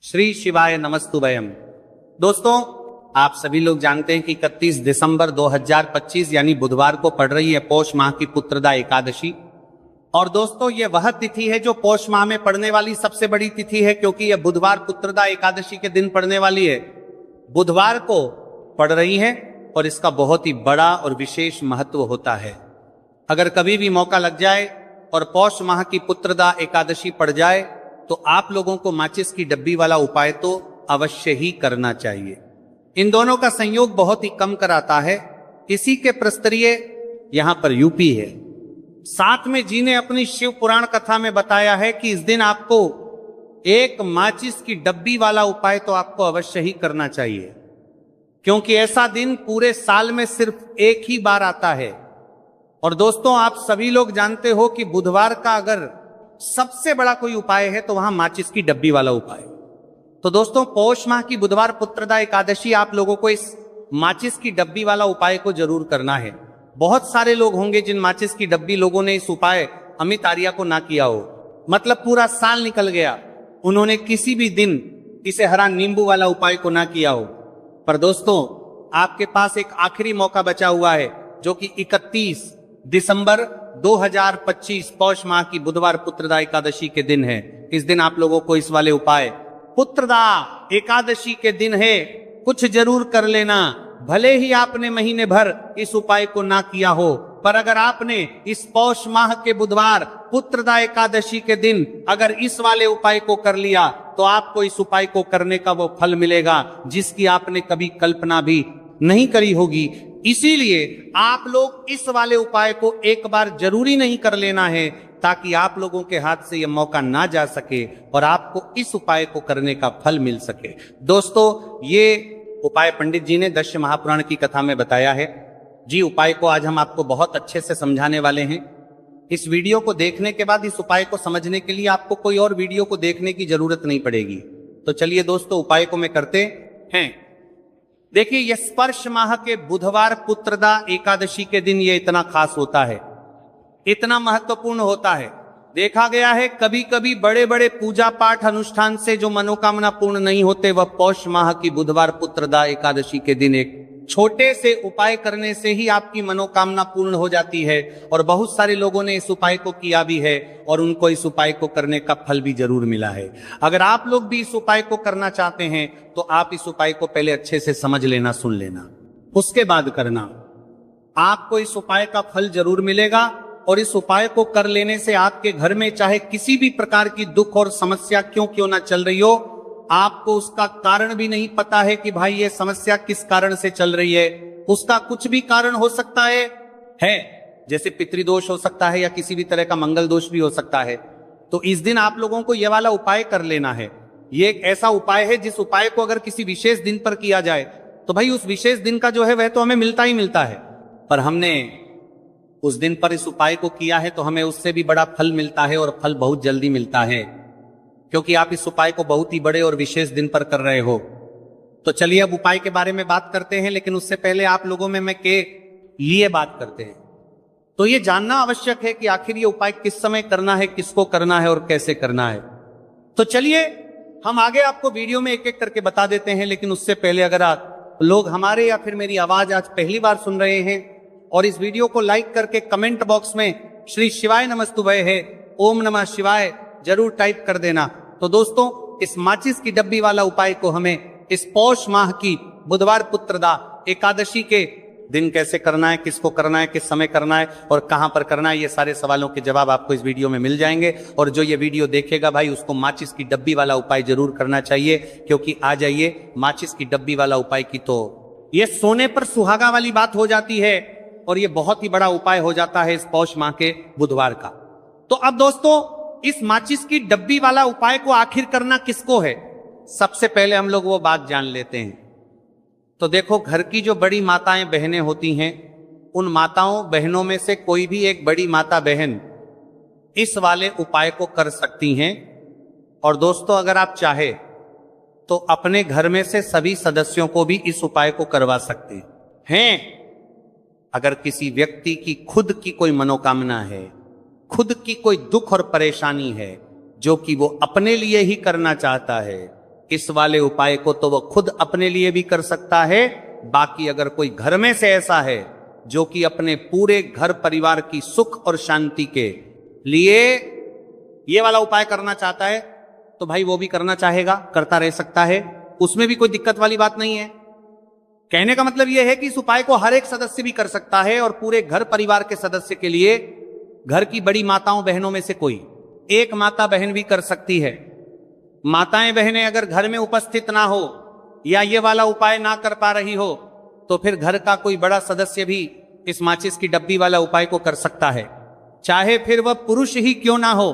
श्री शिवाय नमस्तुभयम। दोस्तों, आप सभी लोग जानते हैं कि 31 दिसंबर 2025 यानी बुधवार को पड़ रही है पौष माह की पुत्रदा एकादशी। और दोस्तों, ये वह तिथि है जो पौष माह में पड़ने वाली सबसे बड़ी तिथि है, क्योंकि यह बुधवार पुत्रदा एकादशी के दिन पड़ने वाली है। बुधवार को पड़ रही है और इसका बहुत ही बड़ा और विशेष महत्व होता है। अगर कभी भी मौका लग जाए और पौष माह की पुत्रदा एकादशी पड़ जाए तो आप लोगों को माचिस की डब्बी वाला उपाय तो अवश्य ही करना चाहिए। इन दोनों का संयोग बहुत ही कम कराता है। इसी के प्रस्तरीय यहां पर यूपी है। साथ में जी ने अपनी शिव पुराण कथा में बताया है कि इस दिन आपको एक माचिस की डब्बी वाला उपाय तो आपको अवश्य ही करना चाहिए, क्योंकि ऐसा दिन पूरे साल में सिर्फ एक ही बार आता है। और दोस्तों, आप सभी लोग जानते हो कि बुधवार का अगर सबसे बड़ा कोई उपाय है तो वहां माचिस की डब्बी वाला उपाय। तो दोस्तों, पौष माह की बुधवार पुत्रदा एकादशी आप लोगों को इस माचिस की डब्बी वाला उपाय को जरूर करना है। बहुत सारे लोग होंगे जिन माचिस की डब्बी लोगों ने इस उपाय अमित आर्या को ना किया हो, मतलब पूरा साल निकल गया, उन्होंने किसी भी दिन इसे हरा नींबू वाला उपाय को ना किया हो। पर दोस्तों, आपके पास एक आखिरी मौका बचा हुआ है, जो कि 31 दिसंबर 2025 पौष माह की बुधवार पुत्रदा एकादशी के दिन है। इस दिन आप लोगों को इस वाले उपाय, पुत्रदा एकादशी के दिन है, कुछ जरूर कर लेना। भले ही आपने महीने भर इस उपाय को ना किया हो, पर अगर आपने इस पौष माह के बुधवार पुत्रदा एकादशी के दिन अगर इस वाले उपाय को कर लिया तो आपको इस उपाय को करने का वो फल मिलेगा जिसकी आपने कभी कल्पना भी नहीं करी होगी। इसीलिए आप लोग इस वाले उपाय को एक बार जरूरी नहीं कर लेना है, ताकि आप लोगों के हाथ से यह मौका ना जा सके और आपको इस उपाय को करने का फल मिल सके। दोस्तों, ये उपाय पंडित जी ने दश महापुराण की कथा में बताया है। जी, उपाय को आज हम आपको बहुत अच्छे से समझाने वाले हैं। इस वीडियो को देखने के बाद इस उपाय को समझने के लिए आपको कोई और वीडियो को देखने की जरूरत नहीं पड़ेगी। तो चलिए दोस्तों, उपाय को मैं करते हैं। देखिए, यह स्पर्श माह के बुधवार पुत्रदा एकादशी के दिन ये इतना खास होता है, इतना महत्वपूर्ण होता है। देखा गया है कभी कभी बड़े बड़े पूजा पाठ अनुष्ठान से जो मनोकामना पूर्ण नहीं होते, वह पौष माह की बुधवार पुत्रदा एकादशी के दिन एक छोटे से उपाय करने से ही आपकी मनोकामना पूर्ण हो जाती है। और बहुत सारे लोगों ने इस उपाय को किया भी है और उनको इस उपाय को करने का फल भी जरूर मिला है। अगर आप लोग भी इस उपाय को करना चाहते हैं तो आप इस उपाय को पहले अच्छे से समझ लेना, सुन लेना, उसके बाद करना। आपको इस उपाय का फल जरूर मिलेगा। और इस उपाय को कर लेने से आपके घर में चाहे किसी भी प्रकार की दुख और समस्या क्यों ना चल रही हो, आपको उसका कारण भी नहीं पता है कि भाई ये समस्या किस कारण से चल रही है, उसका कुछ भी कारण हो सकता है जैसे पितृदोष हो सकता है या किसी भी तरह का मंगल दोष भी हो सकता है। तो इस दिन आप लोगों को यह वाला उपाय कर लेना है। ये एक ऐसा उपाय है जिस उपाय को अगर किसी विशेष दिन पर किया जाए तो भाई उस विशेष दिन का जो है वह तो हमें मिलता ही मिलता है, पर हमने उस दिन पर इस उपाय को किया है तो हमें उससे भी बड़ा फल मिलता है, और फल बहुत जल्दी मिलता है, क्योंकि आप इस उपाय को बहुत ही बड़े और विशेष दिन पर कर रहे हो। तो चलिए अब उपाय के बारे में बात करते हैं, लेकिन उससे पहले आप लोगों में मैं के लिए बात करते हैं। तो ये जानना आवश्यक है कि आखिर ये उपाय किस समय करना है, किसको करना है और कैसे करना है। तो चलिए हम आगे आपको वीडियो में एक एक करके बता देते हैं। लेकिन उससे पहले अगर आप लोग हमारे या फिर मेरी आवाज आज पहली बार सुन रहे हैं और इस वीडियो को लाइक करके कमेंट बॉक्स में श्री शिवाय नमस्तुभय है, ओम नमः शिवाय जरूर टाइप कर देना। तो दोस्तों, इस माचिस की डब्बी वाला उपाय को हमें इस पौष माह की बुधवार पुत्रदा एकादशी के दिन कैसे करना है, किसको करना है, किस समय करना है और कहां पर करना है, ये सारे सवालों के जवाब आपको इस वीडियो में मिल जाएंगे। और जो ये वीडियो देखेगा भाई, उसको माचिस की डब्बी वाला उपाय जरूर करना चाहिए, क्योंकि आ जाइए माचिस की डब्बी वाला उपाय की तो ये सोने पर सुहागा वाली बात हो जाती है और ये बहुत ही बड़ा उपाय हो जाता है इस पौष माह के बुधवार का। तो अब दोस्तों, इस माचिस की डब्बी वाला उपाय को आखिर करना किसको है, सबसे पहले हम लोग वो बात जान लेते हैं। तो देखो, घर की जो बड़ी माताएं बहनें होती हैं, उन माताओं बहनों में से कोई भी एक बड़ी माता बहन इस वाले उपाय को कर सकती हैं। और दोस्तों, अगर आप चाहे तो अपने घर में से सभी सदस्यों को भी इस उपाय को करवा सकते हैं। अगर किसी व्यक्ति की खुद की कोई मनोकामना है, खुद की कोई दुख और परेशानी है जो कि वो अपने लिए ही करना चाहता है, इस वाले उपाय को तो वो खुद अपने लिए भी कर सकता है, बाकी अगर कोई घर में से ऐसा है जो कि अपने पूरे घर परिवार की सुख और शांति के लिए ये वाला उपाय करना चाहता है, तो भाई वो भी करना चाहेगा, करता रह सकता है, उसमें भी कोई दिक्कत वाली बात नहीं है। कहने का मतलब यह है कि इस उपाय को हर एक सदस्य भी कर सकता है और पूरे घर परिवार के सदस्य के लिए घर की बड़ी माताओं बहनों में से कोई एक माता बहन भी कर सकती है। माताएं बहनें अगर घर में उपस्थित ना हो या ये वाला उपाय ना कर पा रही हो तो फिर घर का कोई बड़ा सदस्य भी इस माचिस की डब्बी वाला उपाय को कर सकता है, चाहे फिर वह पुरुष ही क्यों ना हो,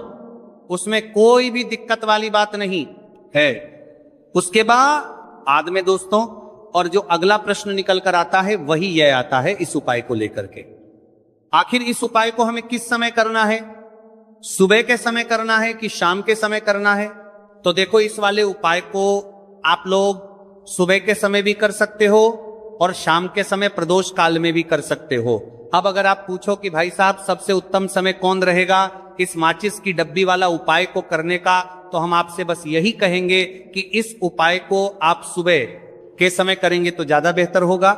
उसमें कोई भी दिक्कत वाली बात नहीं है। उसके बाद में दोस्तों, और जो अगला प्रश्न निकल कर आता है वही यह आता है इस उपाय को लेकर के, आखिर इस उपाय को हमें किस समय करना है, सुबह के समय करना है कि शाम के समय करना है? तो देखो, इस वाले उपाय को आप लोग सुबह के समय भी कर सकते हो और शाम के समय प्रदोष काल में भी कर सकते हो। अब अगर आप पूछो कि भाई साहब सबसे उत्तम समय कौन रहेगा इस माचिस की डब्बी वाला उपाय को करने का, तो हम आपसे बस यही कहेंगे कि इस उपाय को आप सुबह के समय करेंगे तो ज्यादा बेहतर होगा।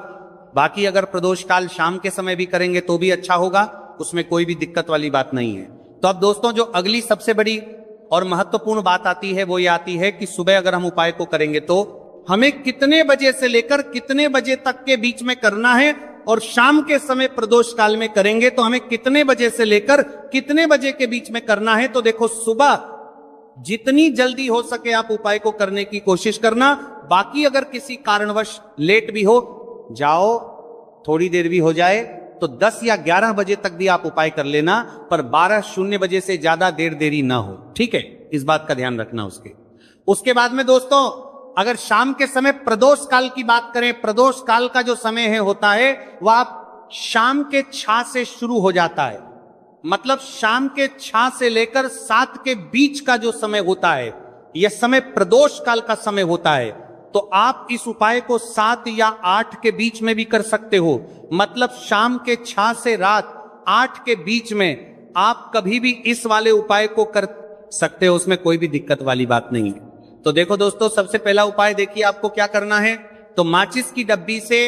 बाकी अगर प्रदोष काल शाम के समय भी करेंगे तो भी अच्छा होगा, उसमें कोई भी दिक्कत वाली बात नहीं है। तो अब दोस्तों, जो अगली सबसे बड़ी और महत्वपूर्ण बात आती है वो ये आती है कि सुबह अगर हम उपाय को करेंगे तो हमें कितने बजे से लेकर कितने बजे तक के बीच में करना है, और शाम के समय प्रदोष काल में करेंगे तो हमें कितने बजे से लेकर कितने बजे के बीच में करना है। तो देखो, सुबह जितनी जल्दी हो सके आप उपाय को करने की कोशिश करना। बाकी अगर किसी कारणवश लेट भी हो जाओ, थोड़ी देर भी हो जाए तो 10 या 11 बजे तक भी आप उपाय कर लेना, पर 12:00 बजे से ज्यादा देरी ना हो, ठीक है? इस बात का ध्यान रखना। उसके बाद में दोस्तों, अगर शाम के समय प्रदोष काल की बात करें, प्रदोष काल का जो समय है होता है वह आप शाम के 6 से शुरू हो जाता है, मतलब शाम के 6 से लेकर 7 के बीच का जो समय होता है यह समय प्रदोष काल का समय होता है। तो आप इस उपाय को 7 या 8 के बीच में भी कर सकते हो, मतलब शाम के 6 से रात 8 के बीच में आप कभी भी इस वाले उपाय को कर सकते हो, उसमें कोई भी दिक्कत वाली बात नहीं है। तो देखो दोस्तों, सबसे पहला उपाय देखिए आपको क्या करना है। तो माचिस की डब्बी से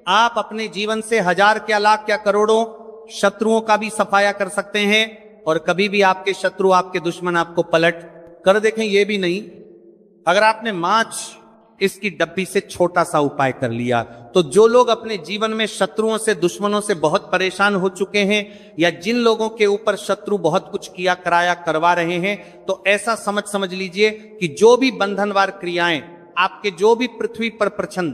आप अपने जीवन से 1000 क्या लाख क्या करोड़ों शत्रुओं का भी सफाया कर सकते हैं, और कभी भी आपके शत्रु आपके दुश्मन आपको पलट कर देखें ये भी नहीं। अगर आपने माच इसकी डब्बी से छोटा सा उपाय कर लिया तो जो लोग अपने जीवन में शत्रुओं से दुश्मनों से बहुत परेशान हो चुके हैं, या जिन लोगों के ऊपर शत्रु बहुत कुछ किया कराया करवा रहे हैं, तो ऐसा समझ लीजिए कि जो भी बंधनवार क्रियाएं आपके जो भी पृथ्वी पर प्रचंड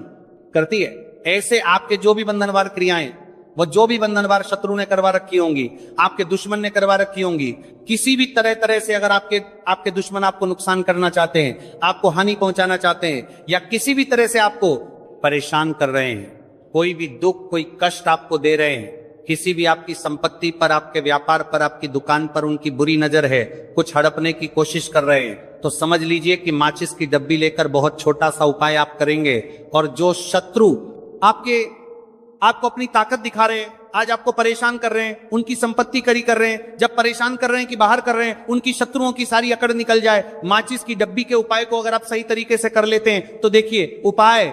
करती है, ऐसे आपके जो भी बंधनवार क्रियाएं वो जो भी बंधनवार शत्रु ने करवा रखी होंगी, आपके दुश्मन ने करवा रखी होंगी, किसी भी तरह से अगर आपके दुश्मन आपको नुकसान करना चाहते हैं, आपको हानि पहुंचाना चाहते हैं, या किसी भी तरह से आपको परेशान कर रहे हैं, कोई भी दुख कोई कष्ट आपको दे रहे हैं, किसी भी आपकी संपत्ति पर, आपके व्यापार पर, आपकी दुकान पर उनकी बुरी नजर है, कुछ हड़पने की कोशिश कर रहे हैं, तो समझ लीजिए कि माचिस की डब्बी लेकर बहुत छोटा सा उपाय आप करेंगे, और जो शत्रु आपको अपनी ताकत दिखा रहे हैं, आज आपको परेशान कर रहे हैं, उनकी संपत्ति करी कर रहे हैं, जब परेशान कर रहे हैं कि बाहर कर रहे हैं, उनकी शत्रुओं की सारी अकड़ निकल जाए, माचिस की डब्बी के उपाय को अगर आप सही तरीके से कर लेते हैं तो देखिए, उपाय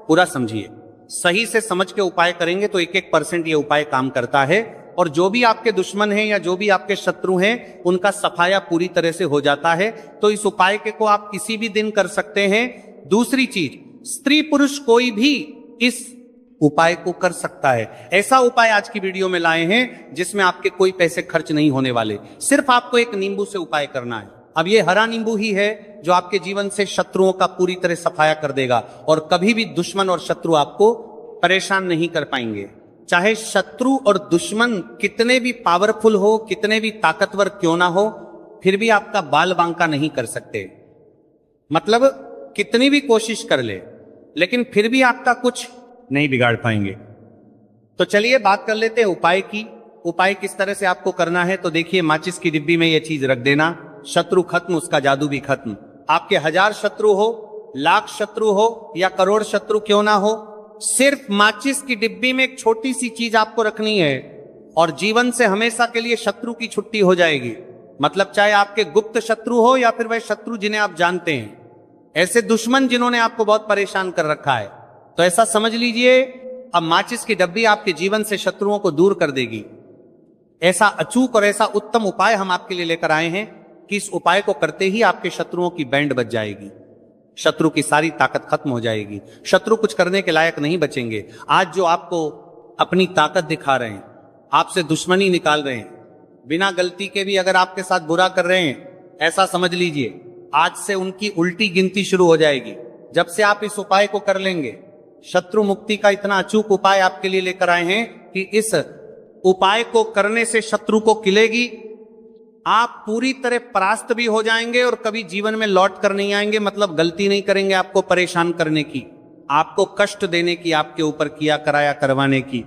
पूरा समझिए, सही से समझ के उपाय करेंगे तो 1% ये उपाय काम करता है, और जो भी आपके दुश्मन हैं या जो भी आपके शत्रु हैं उनका सफाया पूरी तरह से हो जाता है। तो इस उपाय को आप किसी भी दिन कर सकते हैं। दूसरी चीज, स्त्री पुरुष कोई भी इस उपाय को कर सकता है। ऐसा उपाय आज की वीडियो में लाए हैं जिसमें आपके कोई पैसे खर्च नहीं होने वाले, सिर्फ आपको एक नींबू से उपाय करना है। अब ये हरा नींबू ही है जो आपके जीवन से शत्रुओं का पूरी तरह सफाया कर देगा, और कभी भी दुश्मन और शत्रु आपको परेशान नहीं कर पाएंगे। चाहे शत्रु और दुश्मन कितने भी पावरफुल हो, कितने भी ताकतवर क्यों ना हो, फिर भी आपका बाल बांका नहीं कर सकते, मतलब कितनी भी कोशिश कर ले, लेकिन फिर भी आपका कुछ नहीं बिगाड़ पाएंगे। तो चलिए बात कर लेते हैं उपाय की। उपाय किस तरह से आपको करना है, तो देखिए, माचिस की डिब्बी में ये चीज रख देना, शत्रु खत्म, उसका जादू भी खत्म। आपके 1000 शत्रु हो, लाख शत्रु हो, या करोड़ शत्रु क्यों ना हो, सिर्फ माचिस की डिब्बी में एक छोटी सी चीज आपको रखनी है, और जीवन से हमेशा के लिए शत्रु की छुट्टी हो जाएगी। मतलब चाहे आपके गुप्त शत्रु हो या फिर वह शत्रु जिन्हें आप जानते हैं, ऐसे दुश्मन जिन्होंने आपको बहुत परेशान कर रखा है। तो ऐसा समझ लीजिए, अब माचिस की डब्बी आपके जीवन से शत्रुओं को दूर कर देगी। ऐसा अचूक और ऐसा उत्तम उपाय हम आपके लिए लेकर आए हैं कि इस उपाय को करते ही आपके शत्रुओं की बैंड बज जाएगी, शत्रु की सारी ताकत खत्म हो जाएगी, शत्रु कुछ करने के लायक नहीं बचेंगे। आज जो आपको अपनी ताकत दिखा रहे हैं, आपसे दुश्मनी निकाल रहे हैं, बिना गलती के भी अगर आपके साथ बुरा कर रहे हैं, ऐसा समझ लीजिए आज से उनकी उल्टी गिनती शुरू हो जाएगी। जब से आप इस उपाय को कर लेंगे, शत्रु मुक्ति का इतना अचूक उपाय आपके लिए लेकर आए हैं कि इस उपाय को करने से शत्रु को किलेगी, आप पूरी तरह परास्त भी हो जाएंगे और कभी जीवन में लौट कर नहीं आएंगे। मतलब गलती नहीं करेंगे आपको परेशान करने की, आपको कष्ट देने की, आपके ऊपर किया कराया करवाने की।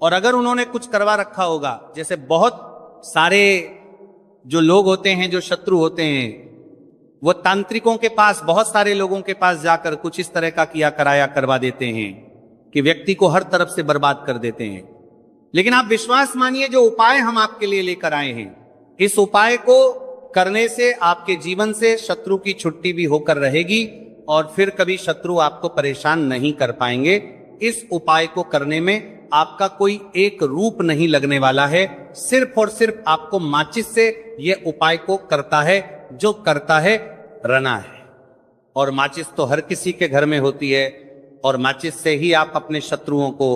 और अगर उन्होंने कुछ करवा रखा होगा, जैसे बहुत सारे जो लोग होते हैं, जो शत्रु होते हैं, वो तांत्रिकों के पास, बहुत सारे लोगों के पास जाकर कुछ इस तरह का किया कराया करवा देते हैं कि व्यक्ति को हर तरफ से बर्बाद कर देते हैं। लेकिन आप विश्वास मानिए, जो उपाय हम आपके लिए लेकर आए हैं, इस उपाय को करने से आपके जीवन से शत्रु की छुट्टी भी होकर रहेगी और फिर कभी शत्रु आपको परेशान नहीं कर पाएंगे। इस उपाय को करने में आपका कोई एक रूप नहीं लगने वाला है, सिर्फ और सिर्फ आपको माचिस से यह उपाय को करता है, जो करता है रना है। और माचिस तो हर किसी के घर में होती है, और माचिस से ही आप अपने शत्रुओं को,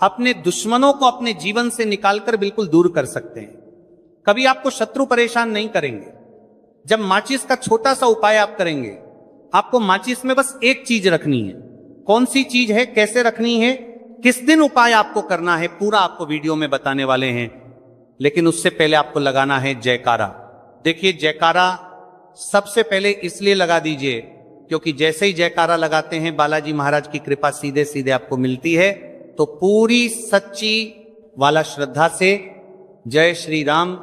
अपने दुश्मनों को अपने जीवन से निकालकर बिल्कुल दूर कर सकते हैं। कभी आपको शत्रु परेशान नहीं करेंगे। जब माचिस का छोटा सा उपाय आप करेंगे, आपको माचिस में बस एक चीज रखनी है। कौन सी चीज है, कैसे रखनी है, किस दिन उपाय आपको करना है, पूरा आपको वीडियो में बताने वाले हैं। लेकिन उससे पहले आपको लगाना है जयकारा। देखिए, जयकारा सबसे पहले इसलिए लगा दीजिए क्योंकि जैसे ही जयकारा लगाते हैं, बालाजी महाराज की कृपा सीधे सीधे आपको मिलती है। तो पूरी सच्ची वाला श्रद्धा से जय श्री राम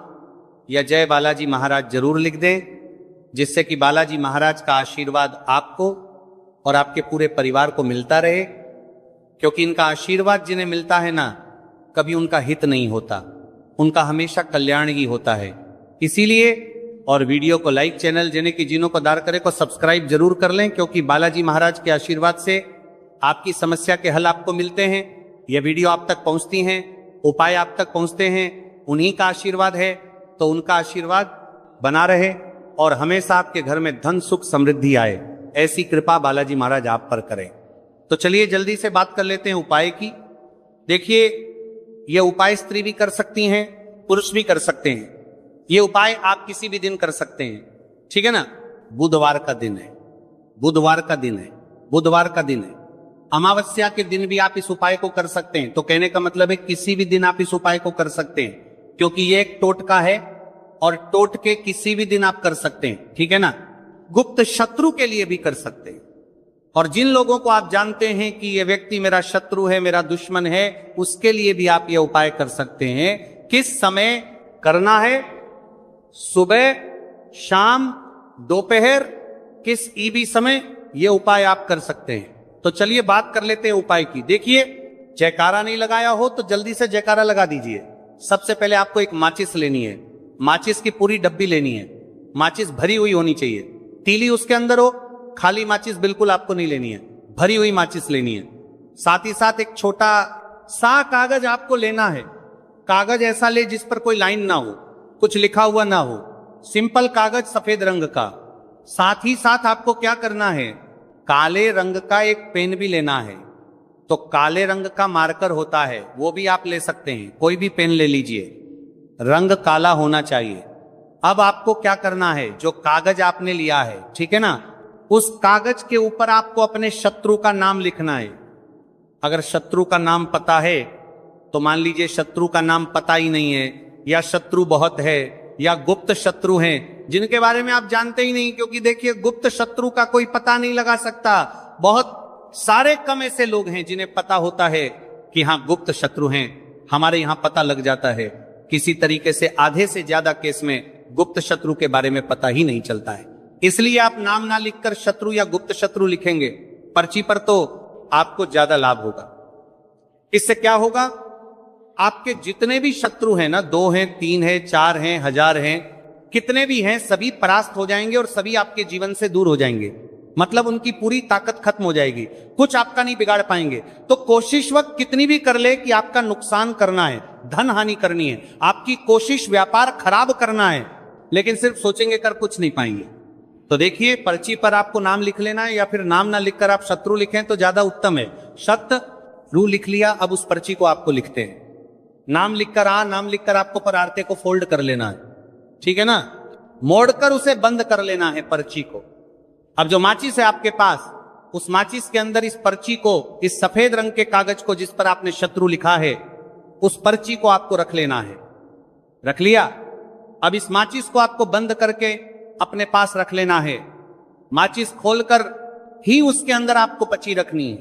या जय बालाजी महाराज जरूर लिख दें, जिससे कि बालाजी महाराज का आशीर्वाद आपको और आपके पूरे परिवार को मिलता रहे। क्योंकि इनका आशीर्वाद जिन्हें मिलता है ना, कभी उनका हित नहीं होता, उनका हमेशा कल्याण ही होता है। इसीलिए, और वीडियो को लाइक, चैनल जिन्हों को दार करे को सब्सक्राइब जरूर कर लें, क्योंकि बालाजी महाराज के आशीर्वाद से आपकी समस्या के हल आपको मिलते हैं। यह वीडियो आप तक पहुंचती हैं, उपाय आप तक पहुंचते हैं, उन्हीं का आशीर्वाद है। तो उनका आशीर्वाद बना रहे और हमेशा आपके घर में धन सुख समृद्धि आए, ऐसी कृपा बालाजी महाराज आप पर करें। तो चलिए जल्दी से बात कर लेते हैं उपाय की। देखिए, यह उपाय स्त्री भी कर सकती हैं, पुरुष भी कर सकते हैं। यह उपाय आप किसी भी दिन कर सकते हैं, ठीक है ना। बुधवार का दिन है, बुधवार का दिन है, बुधवार का दिन है। अमावस्या के दिन भी आप इस उपाय को कर सकते हैं। तो कहने का मतलब है किसी भी दिन आप इस उपाय को कर सकते हैं, क्योंकि ये एक टोटका है और टोटके किसी भी दिन आप कर सकते हैं, ठीक है ना। गुप्त शत्रु के लिए भी कर सकते हैं। और जिन लोगों को आप जानते हैं कि ये व्यक्ति मेरा शत्रु है, मेरा दुश्मन है, उसके लिए भी आप ये उपाय कर सकते हैं। किस समय करना है? सुबह, शाम, दोपहर, किस भी समय ये उपाय आप कर सकते हैं। तो चलिए बात कर लेते हैं उपाय की। देखिए, जयकारा नहीं लगाया हो तो जल्दी से जयकारा लगा दीजिए। सबसे पहले आपको एक माचिस लेनी है, माचिस की पूरी डब्बी लेनी है। माचिस भरी हुई होनी चाहिए, तीली उसके अंदर हो, खाली माचिस बिल्कुल आपको नहीं लेनी है, भरी हुई माचिस लेनी है। साथ ही साथ एक छोटा सा कागज आपको लेना है। कागज ऐसा ले जिस पर कोई लाइन ना हो, कुछ लिखा हुआ ना हो, सिंपल कागज सफेद रंग का। साथ ही साथ आपको क्या करना है, काले रंग का एक पेन भी लेना है। तो काले रंग का मार्कर होता है, वो भी आप ले सकते हैं, कोई भी पेन ले लीजिए, रंग काला होना चाहिए। अब आपको क्या करना है, जो कागज आपने लिया है, ठीक है ना, उस कागज के ऊपर आपको अपने शत्रु का नाम लिखना है। अगर शत्रु का नाम पता है तो मान लीजिए शत्रु का नाम पता ही नहीं है, या शत्रु बहुत है, या गुप्त शत्रु हैं जिनके बारे में आप जानते ही नहीं। क्योंकि देखिए, गुप्त शत्रु का कोई पता नहीं लगा सकता। बहुत सारे कम ऐसे लोग हैं जिन्हें पता होता है कि हाँ गुप्त शत्रु हैं, हमारे यहां पता लग जाता है। किसी तरीके से आधे से ज्यादा केस में गुप्त शत्रु के बारे में पता ही नहीं चलता है। इसलिए आप नाम ना लिखकर शत्रु या गुप्त शत्रु लिखेंगे पर्ची पर, तो आपको ज्यादा लाभ होगा। इससे क्या होगा, आपके जितने भी शत्रु हैं ना, 2 हैं, 3 हैं, 4 हैं, 1000 हैं, कितने भी हैं, सभी परास्त हो जाएंगे और सभी आपके जीवन से दूर हो जाएंगे। मतलब उनकी पूरी ताकत खत्म हो जाएगी, कुछ आपका नहीं बिगाड़ पाएंगे। तो कोशिश वक्त कितनी भी कर ले कि आपका नुकसान करना है, धन हानि करनी है, आपकी कोशिश व्यापार खराब करना है, लेकिन सिर्फ सोचेंगे कर कुछ नहीं पाएंगे। तो देखिए, पर्ची पर आपको नाम लिख लेना है, या फिर नाम ना लिखकर आप शत्रु लिखें तो ज्यादा उत्तम है। शत्रु लिख लिया, अब उस पर्ची को आपको लिखते हैं। नाम लिखकर नाम लिखकर आपको परार्थे को फोल्ड कर लेना है, ठीक है ना, मोड़कर उसे बंद कर लेना है पर्ची को। अब जो माचिस है आपके पास, उस माचिस के अंदर इस पर्ची को, इस सफेद रंग के कागज को जिस पर आपने शत्रु लिखा है, उस पर्ची को आपको रख लेना है। रख लिया। अब इस माचिस को आपको बंद करके अपने पास रख लेना है। माचिस खोलकर ही उसके अंदर आपको पर्ची रखनी है,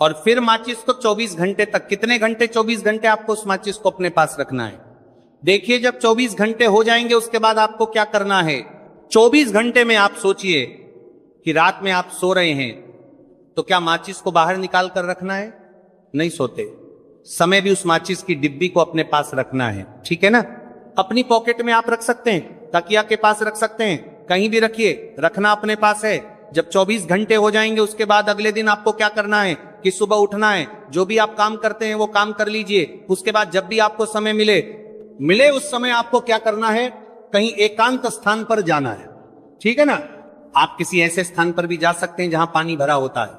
और फिर माचिस को 24 घंटे तक, कितने घंटे? 24 घंटे आपको उस माचिस को अपने पास रखना है। देखिए, जब 24 घंटे हो जाएंगे उसके बाद आपको क्या करना है? 24 घंटे में आप सोचिए कि रात में आप सो रहे हैं, तो क्या माचिस को बाहर निकाल कर रखना है? नहीं सोते। समय भी उस माचिस की डिब्बी को अपने पास रखना है, ठीक है ना। अपनी पॉकेट में आप रख सकते हैं, तकिया के पास रख सकते हैं, कहीं भी रखिए, रखना अपने पास है। जब 24 घंटे हो जाएंगे उसके बाद अगले दिन आपको क्या करना है कि सुबह उठना है, जो भी आप काम करते हैं वो काम कर लीजिए। उसके बाद जब भी आपको समय मिले उस समय आपको क्या करना है? कहीं एकांत स्थान पर जाना है, ठीक है ना। आप किसी ऐसे स्थान पर भी जा सकते हैं जहां पानी भरा होता है,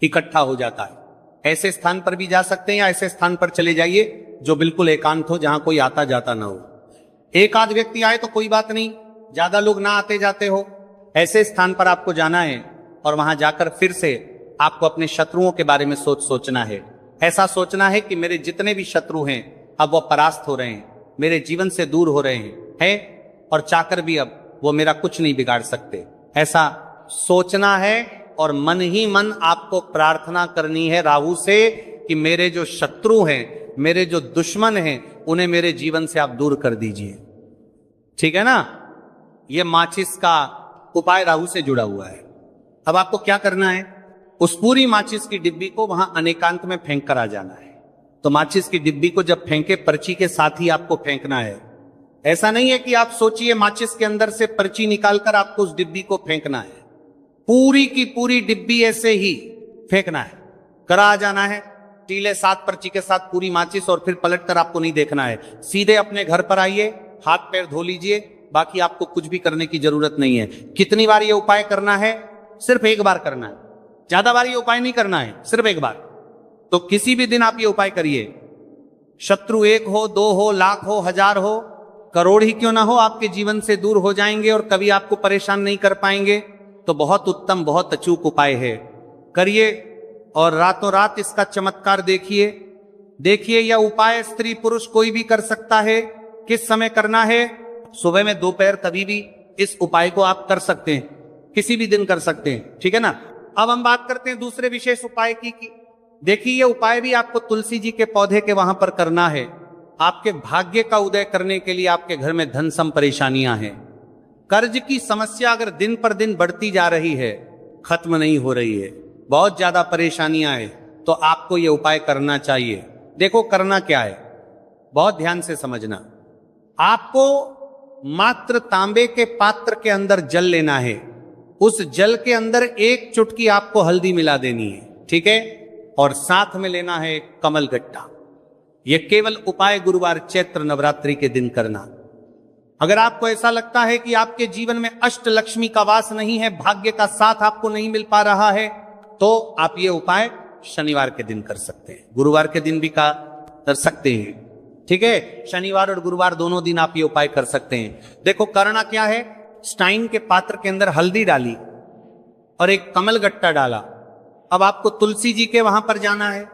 इकट्ठा हो जाता है, ऐसे स्थान पर भी जा सकते हैं, या ऐसे स्थान पर चले जाइए जो बिल्कुल एकांत हो, जहां कोई आता जाता ना हो। एक आध व्यक्ति आए तो कोई बात नहीं, ज्यादा लोग ना आते जाते हो, ऐसे स्थान पर आपको जाना है, और वहां जाकर फिर से आपको अपने शत्रुओं के बारे में सोचना है। ऐसा सोचना है कि मेरे जितने भी शत्रु हैं अब वो परास्त हो रहे हैं, मेरे जीवन से दूर हो रहे हैं, और चाहकर भी अब वो मेरा कुछ नहीं बिगाड़ सकते। ऐसा सोचना है, और मन ही मन आपको प्रार्थना करनी है राहु से कि मेरे जो शत्रु हैं, मेरे जो दुश्मन हैं, उन्हें मेरे जीवन से आप दूर कर दीजिए, ठीक है ना। यह माचिस का उपाय राहु से जुड़ा हुआ है। अब आपको क्या करना है? उस पूरी माचिस की डिब्बी को वहां अनेकांत में फेंक कर आ जाना है। तो माचिस की डिब्बी को जब फेंके, पर्ची के साथ ही आपको फेंकना है। ऐसा नहीं है कि आप सोचिए माचिस के अंदर से पर्ची निकालकर आपको उस डिब्बी को फेंकना है। पूरी की पूरी डिब्बी ऐसे ही फेंकना है, करा आ जाना है, टीले साथ पर्ची के साथ पूरी माचिस, और फिर पलटकर आपको नहीं देखना है। सीधे अपने घर पर आइए, हाथ पैर धो लीजिए, बाकी आपको कुछ भी करने की जरूरत नहीं है। कितनी बार ये उपाय करना है? सिर्फ एक बार करना है, ज्यादा बार ये उपाय नहीं करना है, सिर्फ एक बार। तो किसी भी दिन आप ये उपाय करिए, शत्रु 1 हो, 2 हो, लाख हो, 1000 हो, करोड़ ही क्यों ना हो, आपके जीवन से दूर हो जाएंगे और कभी आपको परेशान नहीं कर पाएंगे। तो बहुत उत्तम, बहुत अचूक उपाय है, करिए, और रातों रात इसका चमत्कार देखिए। यह उपाय स्त्री पुरुष कोई भी कर सकता है। किस समय करना है? सुबह में, दोपहर, कभी भी इस उपाय को आप कर सकते हैं, किसी भी दिन कर सकते हैं, ठीक है ना। अब हम बात करते हैं दूसरे विशेष उपाय की। देखिए, यह उपाय भी आपको तुलसी जी के पौधे के वहां पर करना है। आपके भाग्य का उदय करने के लिए आपके घर में धन सम परेशानियां हैं, कर्ज की समस्या अगर दिन पर दिन बढ़ती जा रही है, खत्म नहीं हो रही है, बहुत ज्यादा परेशानियां हैं, तो आपको यह उपाय करना चाहिए। देखो करना क्या है, बहुत ध्यान से समझना। आपको मात्र तांबे के पात्र के अंदर जल लेना है, उस जल के अंदर 1 चुटकी आपको हल्दी मिला देनी है, ठीक है, और साथ में लेना है कमल गट्टा। यह केवल उपाय गुरुवार चैत्र नवरात्रि के दिन करना। अगर आपको ऐसा लगता है कि आपके जीवन में अष्ट लक्ष्मी का वास नहीं है, भाग्य का साथ आपको नहीं मिल पा रहा है, तो आप ये उपाय शनिवार के दिन कर सकते हैं, गुरुवार के दिन भी कर सकते हैं, ठीक है। शनिवार और गुरुवार दोनों दिन आप ये उपाय कर सकते हैं। देखो करना क्या है, स्टाइन के पात्र के अंदर हल्दी डाली और एक कमल गट्टा डाला। अब आपको तुलसी जी के वहां पर जाना है।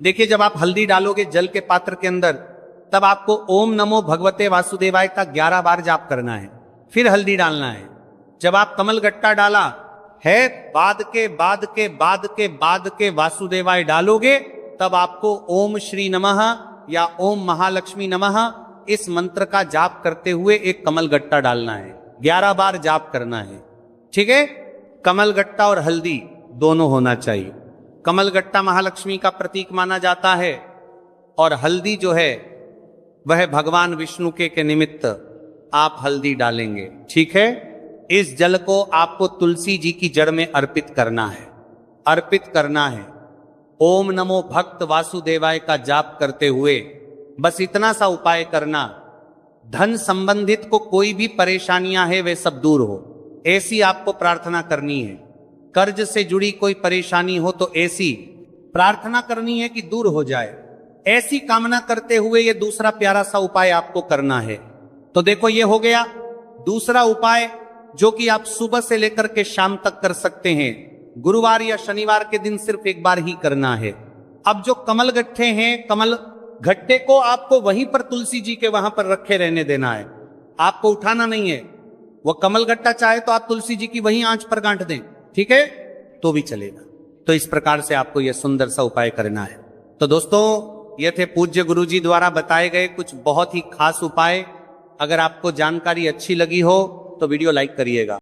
देखिए, जब आप हल्दी डालोगे जल के पात्र के अंदर, तब आपको ओम नमो भगवते वासुदेवाय का 11 बार जाप करना है, फिर हल्दी डालना है। जब आप कमल गट्टा डाला है, बाद के वासुदेवाय डालोगे, तब आपको ओम श्री नमः या ओम महालक्ष्मी नमः इस मंत्र का जाप करते हुए एक कमल गट्टा डालना है, 11 बार जाप करना है, ठीक है। कमल गट्टा और हल्दी दोनों होना चाहिए। कमल गट्टा महालक्ष्मी का प्रतीक माना जाता है, और हल्दी जो है वह भगवान विष्णु के निमित्त आप हल्दी डालेंगे, ठीक है। इस जल को आपको तुलसी जी की जड़ में अर्पित करना है, अर्पित करना है। ओम नमो भक्त वासुदेवाय का जाप करते हुए बस इतना सा उपाय करना। धन संबंधित को कोई भी परेशानियां है वे सब दूर हो, ऐसी आपको प्रार्थना करनी है। कर्ज से जुड़ी कोई परेशानी हो तो ऐसी प्रार्थना करनी है कि दूर हो जाए। ऐसी कामना करते हुए ये दूसरा प्यारा सा उपाय आपको करना है। तो देखो ये हो गया दूसरा उपाय, जो कि आप सुबह से लेकर के शाम तक कर सकते हैं। गुरुवार या शनिवार के दिन सिर्फ एक बार ही करना है। अब जो कमल गट्ठे हैं, कमल गट्ठे को आपको वहीं पर तुलसी जी के वहां पर रखे रहने देना है, आपको उठाना नहीं है। वो कमल गट्टा चाहे तो आप तुलसी जी की वहीं आंच पर गांठ दें, ठीक है, तो भी चलेगा। तो इस प्रकार से आपको यह सुंदर सा उपाय करना है। तो दोस्तों, ये थे पूज्य गुरु जी द्वारा बताए गए कुछ बहुत ही खास उपाय। अगर आपको जानकारी अच्छी लगी हो तो वीडियो लाइक करिएगा।